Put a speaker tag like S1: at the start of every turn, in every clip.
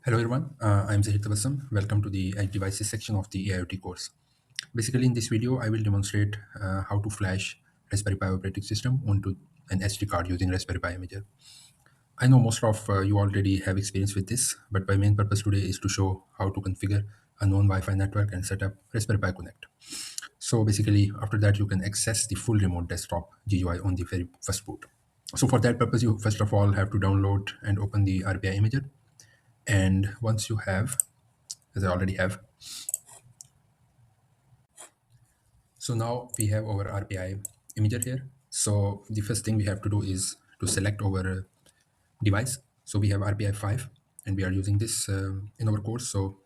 S1: Hello everyone, I'm Zahid Tabassum. Welcome to the Edge Devices section of the AIoT course. Basically, in this video, I will demonstrate how to flash Raspberry Pi operating system onto an SD card using Raspberry Pi Imager. I know most of you already have experience with this, but my main purpose today is to show how to configure a known Wi-Fi network and set up Raspberry Pi Connect. So basically, after that, you can access the full remote desktop GUI on the very first boot. So for that purpose, you first of all have to download and open the RPI Imager. And once you have, as I already have, so now we have our RPI imager here. So the first thing we have to do is to select our device. So we have RPI 5 and we are using this in our course. So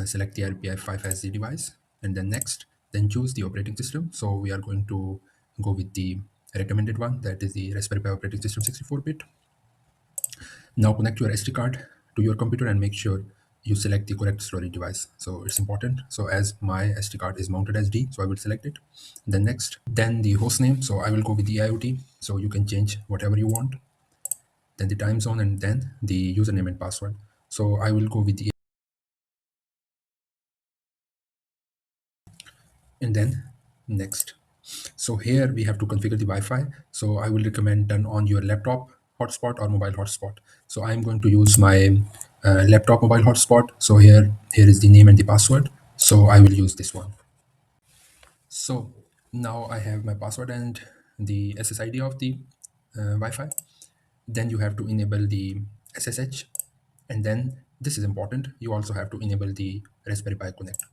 S1: select the RPI 5 as the device and then next, then choose the operating system. So we are going to go with the recommended one, that is the Raspberry Pi operating system 64-bit. Now connect your SD card to your computer and make sure you select the correct storage device. So it's important. So as my SD card is mounted as D, so I will select it. Then next, then the host name. So I will go with the IoT. So you can change whatever you want. Then the time zone and then the username and password. So I will go with the, and then next. So here we have to configure the Wi-Fi. So I will recommend turn on your laptop hotspot or mobile hotspot. So I'm going to use my laptop mobile hotspot. So here is the name and the password. So I will use this one. So now I have my password and the SSID of the Wi-Fi. Then you have to enable the SSH, and then this is important. You also have to enable the Raspberry Pi Connect.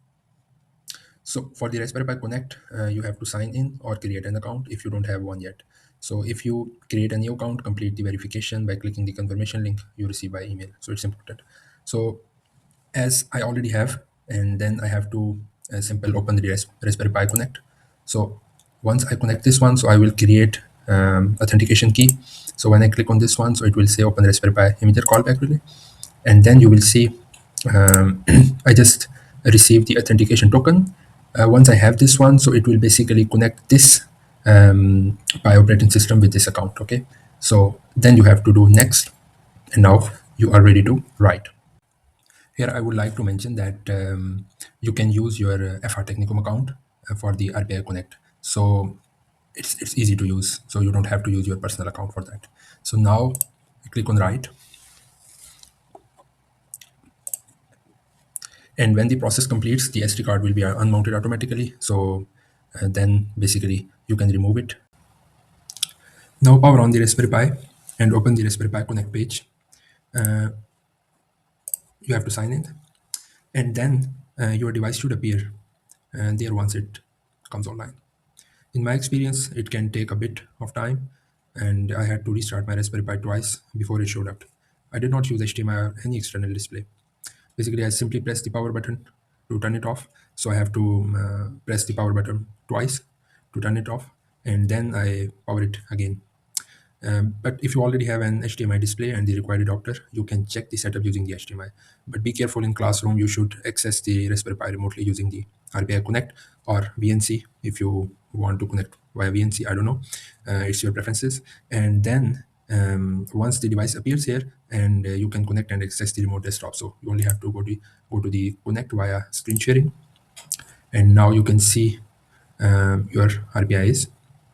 S1: So for the Raspberry Pi Connect, you have to sign in or create an account if you don't have one yet. So if you create a new account, complete the verification by clicking the confirmation link you receive by email. So it's important. So as I already have, and then I have to simple open the Raspberry Pi Connect. So once I connect this one, so I will create authentication key. So when I click on this one, so it will say open Raspberry Pi imager callback relay, and then you will see I just received the authentication token. Once I have this one, so it will basically connect this Pi operating system with this account. Okay, so then you have to do next, and now you are ready to write. Here, I would like to mention that you can use your FR Technicum account for the RPI Connect. So it's easy to use. So you don't have to use your personal account for that. So now click on write. And when the process completes, the SD card will be unmounted automatically. So then basically you can remove it. Now power on the Raspberry Pi and open the Raspberry Pi Connect page. You have to sign in, and then your device should appear there once it comes online. In my experience, it can take a bit of time, and I had to restart my Raspberry Pi twice before it showed up. I did not use HDMI or any external display. Basically, I simply press the power button to turn it off. So I have to press the power button twice to turn it off, and then I power it again. But if you already have an HDMI display and the required adapter, you can check the setup using the HDMI. But be careful in classroom, you should access the Raspberry Pi remotely using the RPI Connect or VNC if you want to connect via VNC. I don't know, it's your preferences. And then once the device appears here, and you can connect and access the remote desktop. So you only have to go to the connect via screen sharing, and now you can see your RPI is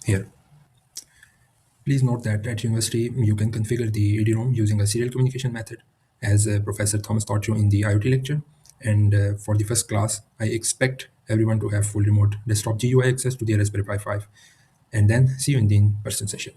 S1: here. Please note that at university, you can configure the ED-ROM using a serial communication method, as Professor Thomas taught you in the IoT lecture. And for the first class, I expect everyone to have full remote desktop GUI access to the Raspberry Pi 5. And then see you in the in-person session.